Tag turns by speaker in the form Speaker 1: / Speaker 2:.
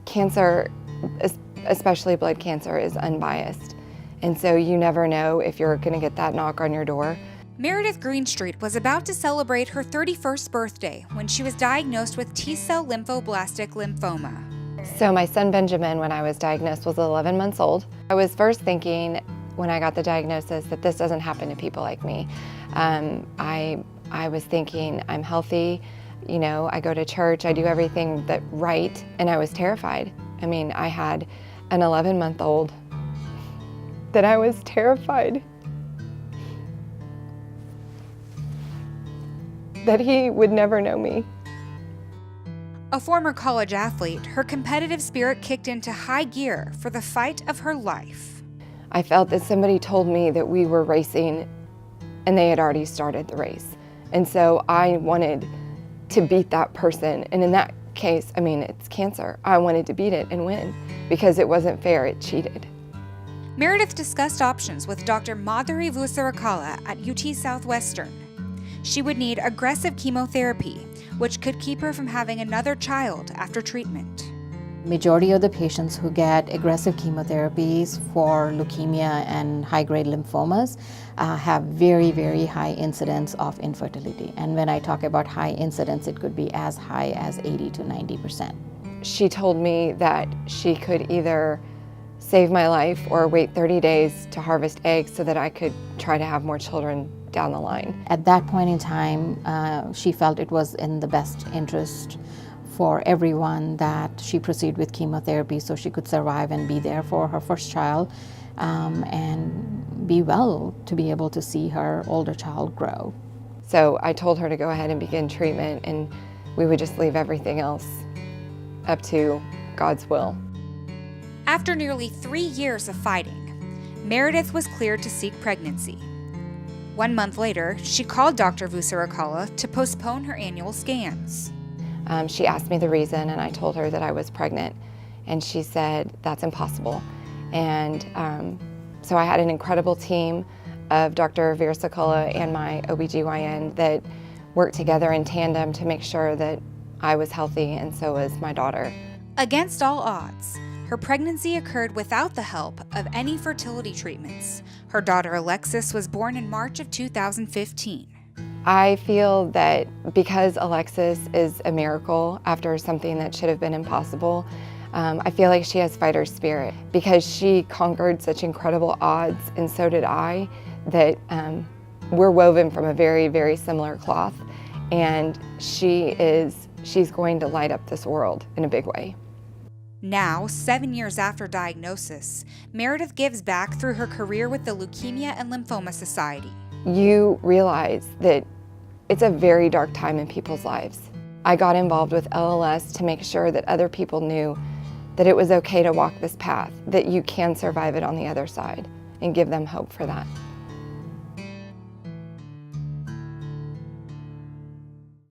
Speaker 1: Cancer, especially blood cancer, is unbiased. And so you never know if you're going to get that knock on your door.
Speaker 2: Meredith Greenstreet was about to celebrate her 31st birthday when she was diagnosed with T-cell lymphoblastic lymphoma.
Speaker 1: So my son Benjamin, when I was diagnosed, was 11 months old. I was first thinking, when I got the diagnosis, that this doesn't happen to people like me. I was thinking, I'm healthy, you know, I go to church, I do everything right, and I was terrified. I mean, I had an 11-month-old that I was terrified that he would never know me.
Speaker 2: A former college athlete, her competitive spirit kicked into high gear for the fight of her life.
Speaker 1: I felt that somebody told me that we were racing and they had already started the race. And so I wanted to beat that person. And in that case, I mean, it's cancer. I wanted to beat it and win because it wasn't fair, it cheated.
Speaker 2: Meredith discussed options with Dr. Madhuri Vusarakala at UT Southwestern. She would need aggressive chemotherapy, which could keep her from having another child after treatment.
Speaker 3: Majority of the patients who get aggressive chemotherapies for leukemia and high-grade lymphomas have very, very high incidence of infertility. And when I talk about high incidence, it could be as high as 80 to 90%.
Speaker 1: She told me that she could either save my life or wait 30 days to harvest eggs so that I could try to have more children down the line.
Speaker 3: At that point in time, she felt it was in the best interest for everyone that she proceed with chemotherapy so she could survive and be there for her first child and be well to be able to see her older child grow.
Speaker 1: So I told her to go ahead and begin treatment, and we would just leave everything else up to God's will.
Speaker 2: After nearly 3 years of fighting, Meredith was cleared to seek pregnancy. 1 month later, she called Dr. Vusarakala to postpone her annual scans.
Speaker 1: She asked me the reason, and I told her that I was pregnant, and she said, that's impossible. And so I had an incredible team of Dr. Vusarakala and my OBGYN that worked together in tandem to make sure that I was healthy, and so was my daughter.
Speaker 2: Against all odds, her pregnancy occurred without the help of any fertility treatments. Her daughter Alexis was born in March of 2015.
Speaker 1: I feel that because Alexis is a miracle after something that should have been impossible, I feel like she has fighter spirit because she conquered such incredible odds, and so did I, that we're woven from a very, very similar cloth, and she's going to light up this world in a big way.
Speaker 2: Now, 7 years after diagnosis, Meredith gives back through her career with the Leukemia and Lymphoma Society.
Speaker 1: You realize that it's a very dark time in people's lives. I got involved with LLS to make sure that other people knew that it was okay to walk this path, that you can survive it on the other side, and give them hope for that.